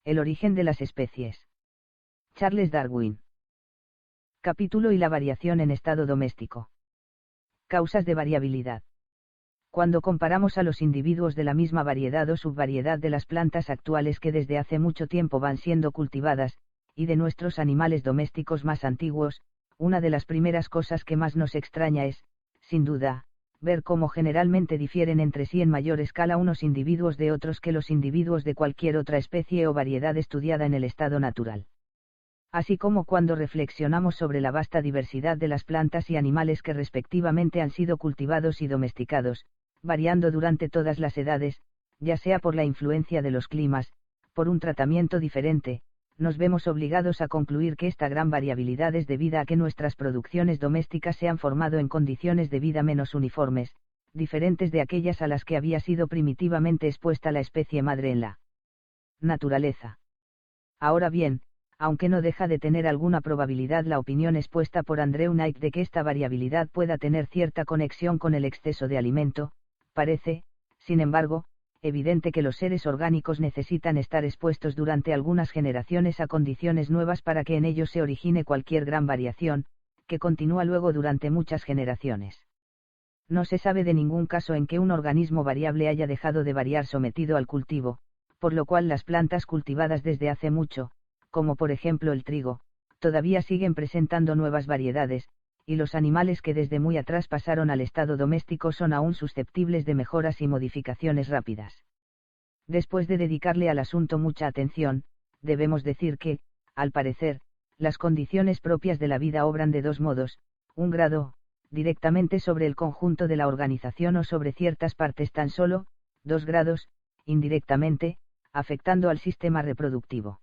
El origen de las especies. Charles Darwin. Capítulo y la variación en estado doméstico. Causas de variabilidad. Cuando comparamos a los individuos de la misma variedad o subvariedad de las plantas actuales que desde hace mucho tiempo van siendo cultivadas, y de nuestros animales domésticos más antiguos, una de las primeras cosas que más nos extraña es, sin duda, ver cómo generalmente difieren entre sí en mayor escala unos individuos de otros que los individuos de cualquier otra especie o variedad estudiada en el estado natural. Así como cuando reflexionamos sobre la vasta diversidad de las plantas y animales que respectivamente han sido cultivados y domesticados, variando durante todas las edades, ya sea por la influencia de los climas, por un tratamiento diferente, nos vemos obligados a concluir que esta gran variabilidad es debida a que nuestras producciones domésticas se han formado en condiciones de vida menos uniformes, diferentes de aquellas a las que había sido primitivamente expuesta la especie madre en la naturaleza. Ahora bien, aunque no deja de tener alguna probabilidad la opinión expuesta por Andrew Knight de que esta variabilidad pueda tener cierta conexión con el exceso de alimento, parece, sin embargo, evidente que los seres orgánicos necesitan estar expuestos durante algunas generaciones a condiciones nuevas para que en ellos se origine cualquier gran variación, que continúa luego durante muchas generaciones. No se sabe de ningún caso en que un organismo variable haya dejado de variar sometido al cultivo, por lo cual las plantas cultivadas desde hace mucho, como por ejemplo el trigo, todavía siguen presentando nuevas variedades, y los animales que desde muy atrás pasaron al estado doméstico son aún susceptibles de mejoras y modificaciones rápidas. Después de dedicarle al asunto mucha atención, debemos decir que, al parecer, las condiciones propias de la vida obran de dos modos: un grado, directamente sobre el conjunto de la organización o sobre ciertas partes tan solo; 2 grados, indirectamente, afectando al sistema reproductivo.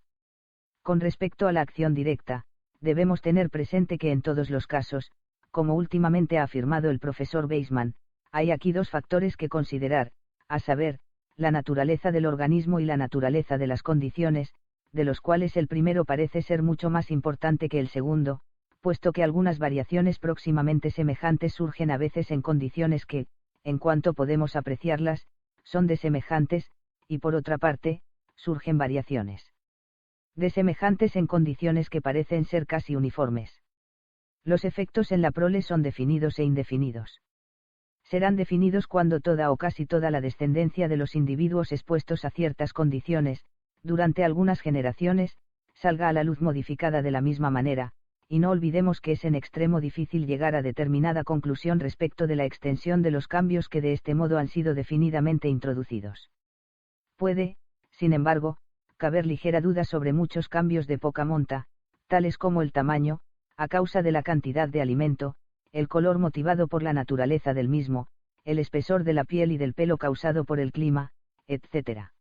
Con respecto a la acción directa, debemos tener presente que en todos los casos, como últimamente ha afirmado el profesor Weisman, hay aquí dos factores que considerar, a saber, la naturaleza del organismo y la naturaleza de las condiciones, de los cuales el primero parece ser mucho más importante que el segundo, puesto que algunas variaciones próximamente semejantes surgen a veces en condiciones que, en cuanto podemos apreciarlas, son desemejantes, y por otra parte, surgen variaciones desemejantes en condiciones que parecen ser casi uniformes. Los efectos en la prole son definidos e indefinidos. Serán definidos cuando toda o casi toda la descendencia de los individuos expuestos a ciertas condiciones, durante algunas generaciones, salga a la luz modificada de la misma manera, y no olvidemos que es en extremo difícil llegar a determinada conclusión respecto de la extensión de los cambios que de este modo han sido definidamente introducidos. Puede, sin embargo, caber ligera duda sobre muchos cambios de poca monta, tales como el tamaño, a causa de la cantidad de alimento, el color motivado por la naturaleza del mismo, el espesor de la piel y del pelo causado por el clima, etc.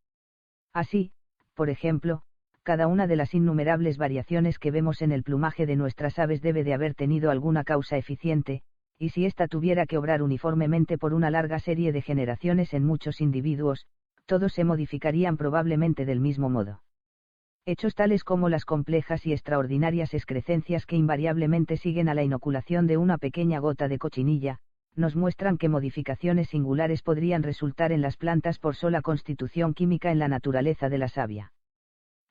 Así, por ejemplo, cada una de las innumerables variaciones que vemos en el plumaje de nuestras aves debe de haber tenido alguna causa eficiente, y si ésta tuviera que obrar uniformemente por una larga serie de generaciones en muchos individuos, todos se modificarían probablemente del mismo modo. Hechos tales como las complejas y extraordinarias excrescencias que invariablemente siguen a la inoculación de una pequeña gota de cochinilla, nos muestran que modificaciones singulares podrían resultar en las plantas por sola constitución química en la naturaleza de la savia.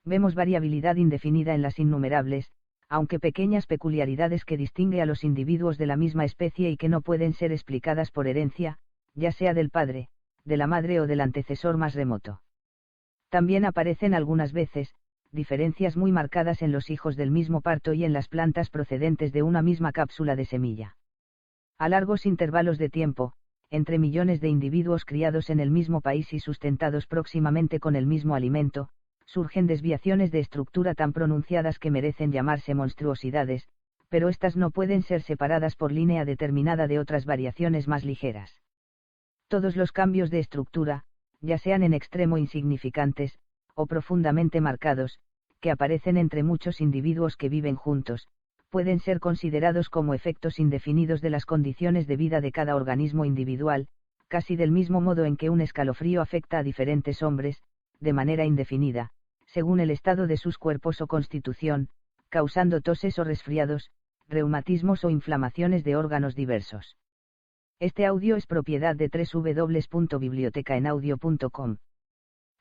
Vemos variabilidad indefinida en las innumerables, aunque pequeñas peculiaridades que distingue a los individuos de la misma especie y que no pueden ser explicadas por herencia, ya sea del padre, de la madre o del antecesor más remoto. También aparecen algunas veces, diferencias muy marcadas en los hijos del mismo parto y en las plantas procedentes de una misma cápsula de semilla. A largos intervalos de tiempo, entre millones de individuos criados en el mismo país y sustentados próximamente con el mismo alimento, surgen desviaciones de estructura tan pronunciadas que merecen llamarse monstruosidades, pero estas no pueden ser separadas por línea determinada de otras variaciones más ligeras. Todos los cambios de estructura, ya sean en extremo insignificantes, o profundamente marcados, que aparecen entre muchos individuos que viven juntos, pueden ser considerados como efectos indefinidos de las condiciones de vida de cada organismo individual, casi del mismo modo en que un escalofrío afecta a diferentes hombres, de manera indefinida, según el estado de sus cuerpos o constitución, causando toses o resfriados, reumatismos o inflamaciones de órganos diversos. Este audio es propiedad de www.bibliotecaenaudio.com.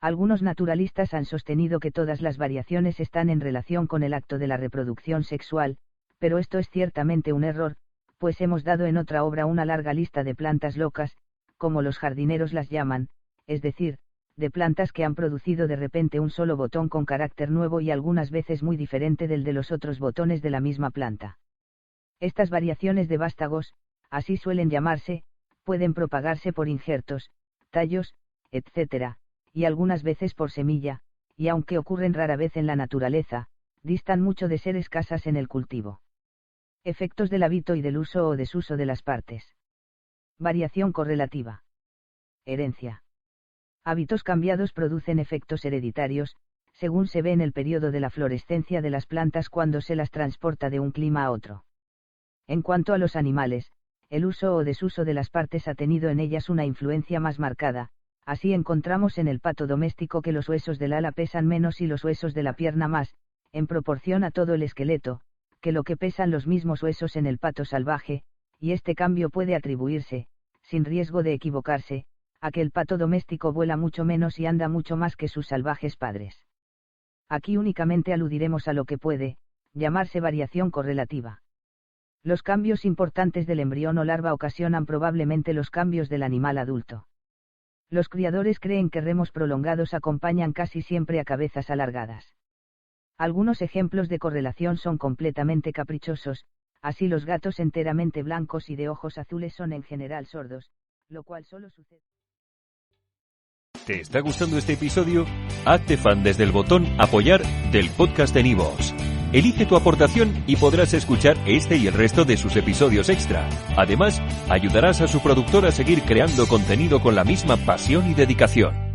Algunos naturalistas han sostenido que todas las variaciones están en relación con el acto de la reproducción sexual, pero esto es ciertamente un error, pues hemos dado en otra obra una larga lista de plantas locas, como los jardineros las llaman, es decir, de plantas que han producido de repente un solo botón con carácter nuevo y algunas veces muy diferente del de los otros botones de la misma planta. Estas variaciones de vástagos, así suelen llamarse, pueden propagarse por injertos, tallos, etc., y algunas veces por semilla, y aunque ocurren rara vez en la naturaleza, distan mucho de ser escasas en el cultivo. Efectos del hábito y del uso o desuso de las partes. Variación correlativa. Herencia. Hábitos cambiados producen efectos hereditarios, según se ve en el periodo de la florescencia de las plantas cuando se las transporta de un clima a otro. En cuanto a los animales, el uso o desuso de las partes ha tenido en ellas una influencia más marcada. Así encontramos en el pato doméstico que los huesos del ala pesan menos y los huesos de la pierna más, en proporción a todo el esqueleto, que lo que pesan los mismos huesos en el pato salvaje, y este cambio puede atribuirse, sin riesgo de equivocarse, a que el pato doméstico vuela mucho menos y anda mucho más que sus salvajes padres. Aquí únicamente aludiremos a lo que puede llamarse variación correlativa. Los cambios importantes del embrión o larva ocasionan probablemente los cambios del animal adulto. Los criadores creen que remos prolongados acompañan casi siempre a cabezas alargadas. Algunos ejemplos de correlación son completamente caprichosos, así los gatos enteramente blancos y de ojos azules son en general sordos, lo cual solo sucede. ¿Te está gustando este episodio? Hazte fan desde el botón Apoyar del podcast de Nivos. Elige tu aportación y podrás escuchar este y el resto de sus episodios extra. Además, ayudarás a su productor a seguir creando contenido con la misma pasión y dedicación.